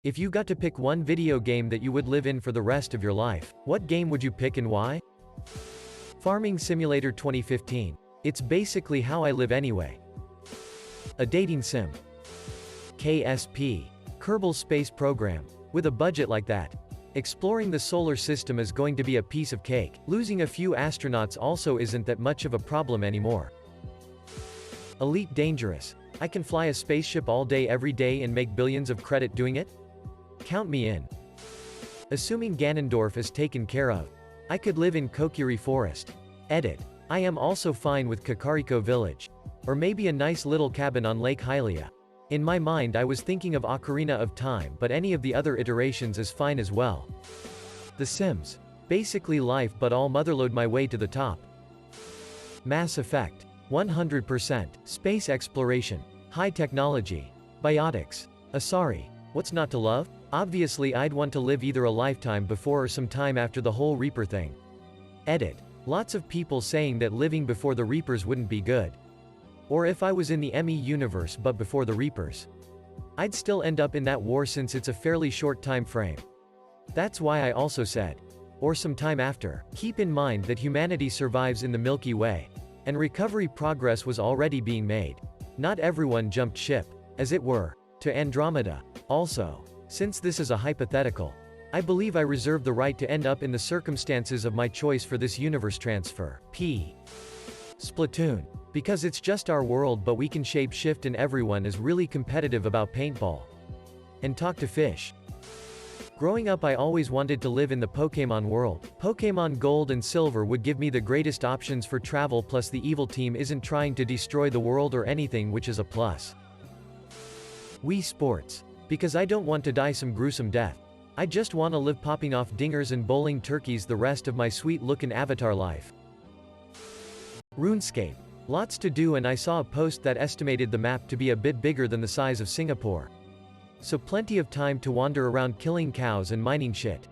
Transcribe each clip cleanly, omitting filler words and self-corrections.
If you got to pick one video game that you would live in for the rest of your life, what game would you pick and why? Farming Simulator 2015. It's basically how I live anyway. A dating sim. KSP. Kerbal Space Program. With a budget like that, exploring the solar system is going to be a piece of cake. Losing a few astronauts also isn't that much of a problem anymore. Elite Dangerous. I can fly a spaceship all day every day and make billions of credit doing it? Count me in. Assuming Ganondorf is taken care of, I could live in Kokiri Forest. Edit. I am also fine with Kakariko Village. Or maybe a nice little cabin on Lake Hylia. In my mind I was thinking of Ocarina of Time, but any of the other iterations is fine as well. The Sims. Basically life but all motherlode my way to the top. Mass Effect. 100%. Space exploration. High technology. Biotics. Asari. What's not to love? Obviously I'd want to live either a lifetime before or some time after the whole Reaper thing. Edit. Lots of people saying that living before the Reapers wouldn't be good. Or if I was in the ME universe but before the Reapers. I'd still end up in that war since it's a fairly short time frame. That's why I also said, or some time after. Keep in mind that humanity survives in the Milky Way. And recovery progress was already being made. Not everyone jumped ship, as it were, to Andromeda. Also, since this is a hypothetical, I believe I reserve the right to end up in the circumstances of my choice for this universe transfer. P. Splatoon. Because it's just our world but we can shape shift and everyone is really competitive about paintball. And talk to fish. Growing up I always wanted to live in the Pokémon world. Pokémon Gold and Silver would give me the greatest options for travel, plus the evil team isn't trying to destroy the world or anything, which is a plus. Wii Sports. Because I don't want to die some gruesome death. I just want to live popping off dingers and bowling turkeys the rest of my sweet looking avatar life. RuneScape. Lots to do and I saw a post that estimated the map to be a bit bigger than the size of Singapore. So plenty of time to wander around killing cows and mining shit.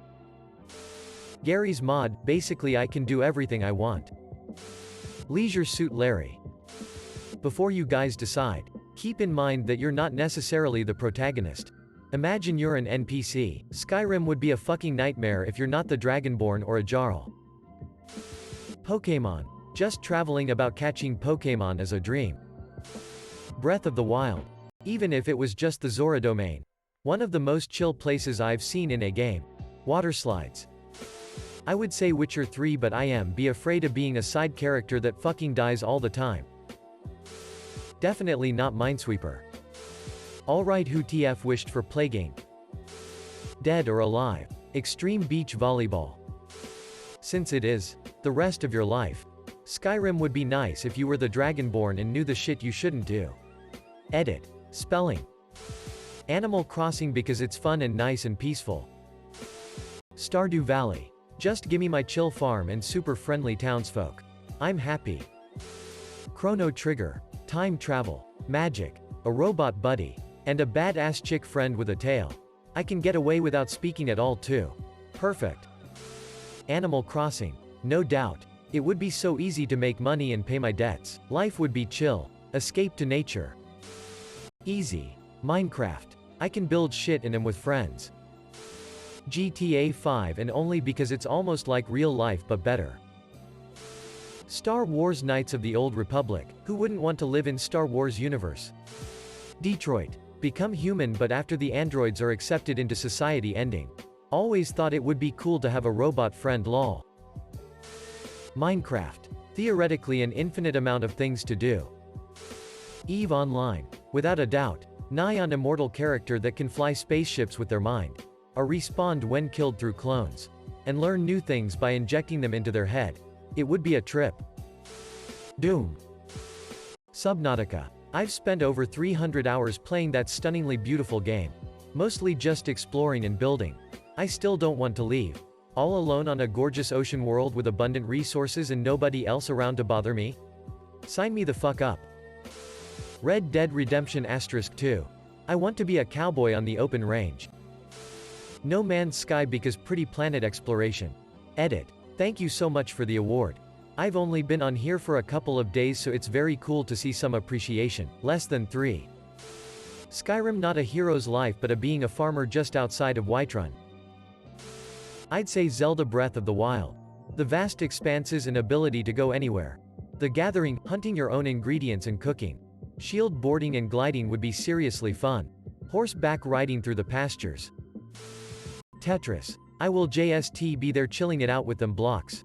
Gary's Mod. Basically I can do everything I want. Leisure Suit Larry. Before you guys decide, keep in mind that you're not necessarily the protagonist. Imagine you're an NPC. Skyrim would be a fucking nightmare if you're not the Dragonborn or a Jarl. Pokémon. Just traveling about catching Pokémon is a dream. Breath of the Wild. Even if it was just the Zora domain. One of the most chill places I've seen in a game. Water slides. I would say Witcher 3 but I am afraid of being a side character that fucking dies all the time. Definitely not Minesweeper. Alright, who TF wished for Plague Inc? Dead or alive? Extreme Beach Volleyball. Since it is the rest of your life, Skyrim would be nice if you were the Dragonborn and knew the shit you shouldn't do. Edit. Spelling. Animal Crossing because it's fun and nice and peaceful. Stardew Valley. Just gimme my chill farm and super friendly townsfolk. I'm happy. Chrono Trigger. Time travel. Magic. A robot buddy. And a badass chick friend with a tail. I can get away without speaking at all too. Perfect. Animal Crossing. No doubt. It would be so easy to make money and pay my debts. Life would be chill. Escape to nature. Easy. Minecraft. I can build shit and am with friends. GTA 5, and only because it's almost like real life but better. Star Wars Knights of the Old Republic. Who wouldn't want to live in Star Wars universe? Detroit. Become human but after the androids are accepted into society ending. Always thought it would be cool to have a robot friend lol. Minecraft. Theoretically an infinite amount of things to do. EVE Online. Without a doubt. Nigh an immortal character that can fly spaceships with their mind. Are respawned when killed through clones. And learn new things by injecting them into their head. It would be a trip. Doom. Subnautica. I've spent over 300 hours playing that stunningly beautiful game. Mostly just exploring and building. I still don't want to leave. All alone on a gorgeous ocean world with abundant resources and nobody else around to bother me? Sign me the fuck up. Red Dead Redemption *2. I want to be a cowboy on the open range. No Man's Sky because pretty planet exploration. Edit. Thank you so much for the award. I've only been on here for a couple of days so it's very cool to see some appreciation. Less than 3. Skyrim, not a hero's life but a being a farmer just outside of Whiterun. I'd say Zelda Breath of the Wild. The vast expanses and ability to go anywhere. The Gathering, hunting your own ingredients and cooking. Shield boarding and gliding would be seriously fun. Horseback riding through the pastures. Tetris. I will just be there chilling it out with them blocks.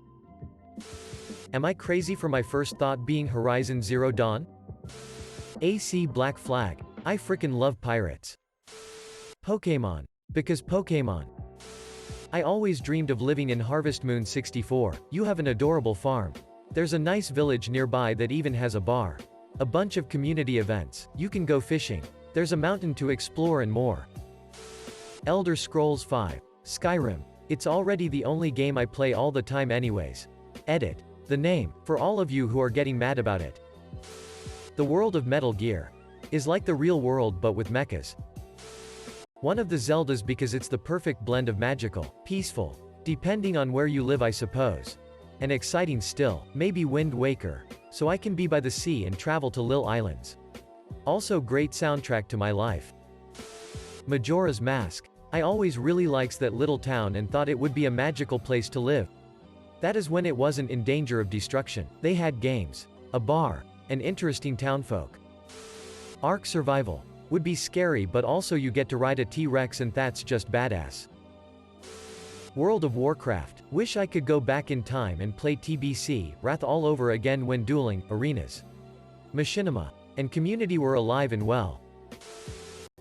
Am I crazy for my first thought being Horizon Zero Dawn? AC Black Flag. I frickin' love pirates. Pokémon. Because Pokémon. I always dreamed of living in Harvest Moon 64. You have an adorable farm. There's a nice village nearby that even has a bar. A bunch of community events. You can go fishing. There's a mountain to explore and more. Elder Scrolls V. Skyrim. It's already the only game I play all the time anyways. Edit. The name, for all of you who are getting mad about it. The world of Metal Gear is like the real world but with mechas. One of the Zeldas because it's the perfect blend of magical, peaceful, depending on where you live I suppose, and exciting still, maybe Wind Waker, so I can be by the sea and travel to Lil Islands. Also great soundtrack to my life. Majora's Mask. I always really likes that little town and thought it would be a magical place to live. That is when it wasn't in danger of destruction. They had games, a bar, and interesting townfolk. Ark Survival. Would be scary but also you get to ride a T-Rex and that's just badass. World of Warcraft. Wish I could go back in time and play TBC, Wrath all over again when dueling, arenas. Machinima. And community were alive and well.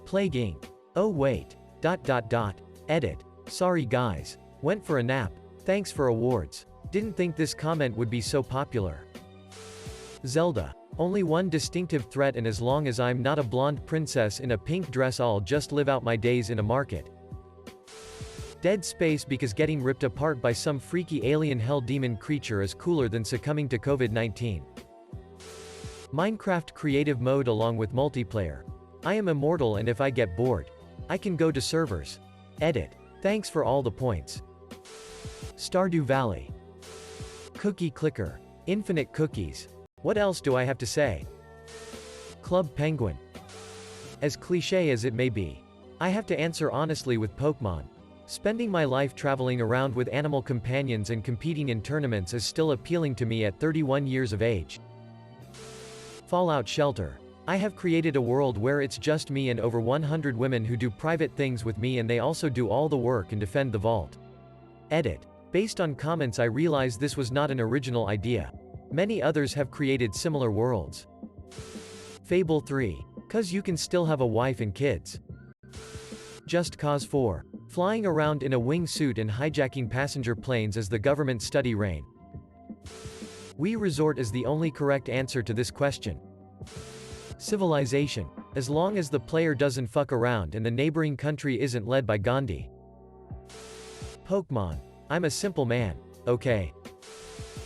Plague Inc. Oh wait. ... Edit. Sorry guys. Went for a nap. Thanks for awards. Didn't think this comment would be so popular. Zelda. Only one distinctive threat and as long as I'm not a blonde princess in a pink dress I'll just live out my days in a market. Dead Space because getting ripped apart by some freaky alien hell demon creature is cooler than succumbing to COVID-19. Minecraft creative mode along with multiplayer. I am immortal and if I get bored, I can go to servers. Edit. Thanks for all the points. Stardew Valley. Cookie Clicker. Infinite cookies. What else do I have to say? Club Penguin. As cliché as it may be, I have to answer honestly with Pokemon. Spending my life traveling around with animal companions and competing in tournaments is still appealing to me at 31 years of age. Fallout Shelter. I have created a world where it's just me and over 100 women who do private things with me and they also do all the work and defend the vault. Edit. Based on comments I realize this was not an original idea. Many others have created similar worlds. Fable 3. 'Cause you can still have a wife and kids. Just Cause 4. Flying around in a wingsuit and hijacking passenger planes as the government study rain. Wii Resort is the only correct answer to this question. Civilization. As long as the player doesn't fuck around and the neighboring country isn't led by Gandhi. Pokemon. I'm a simple man, okay.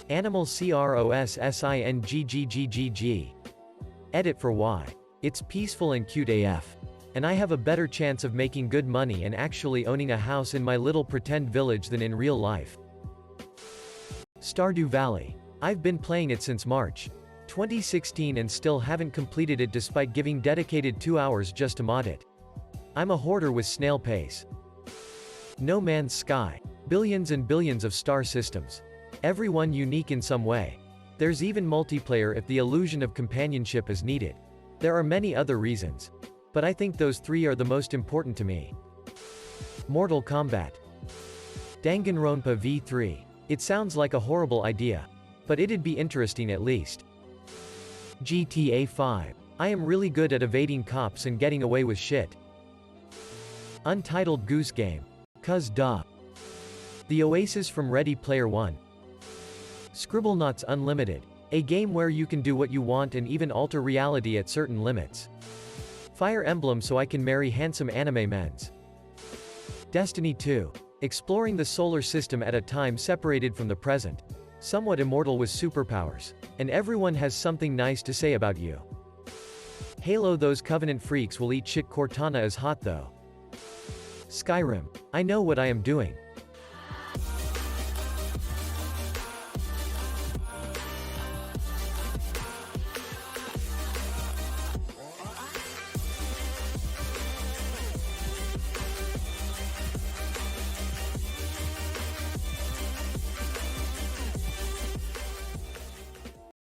Animal CROSSINGGGGG. Edit for why. It's peaceful and cute AF. And I have a better chance of making good money and actually owning a house in my little pretend village than in real life. Stardew Valley. I've been playing it since March 2016 and still haven't completed it despite giving dedicated 2 hours just to mod it. I'm a hoarder with snail pace. No Man's Sky. Billions and billions of star systems. Everyone unique in some way. There's even multiplayer if the illusion of companionship is needed. There are many other reasons. But I think those 3 are the most important to me. Mortal Kombat. Danganronpa V3. It sounds like a horrible idea. But it'd be interesting at least. GTA 5. I am really good at evading cops and getting away with shit. Untitled Goose Game. 'Cause duh. The Oasis from Ready Player One. Scribblenauts Unlimited. A game where you can do what you want and even alter reality at certain limits. Fire Emblem so I can marry handsome anime mens. Destiny 2. Exploring the solar system at a time separated from the present. Somewhat immortal with superpowers. And everyone has something nice to say about you. Halo. Those Covenant freaks will eat shit. Cortana is hot though. Skyrim. I know what I am doing.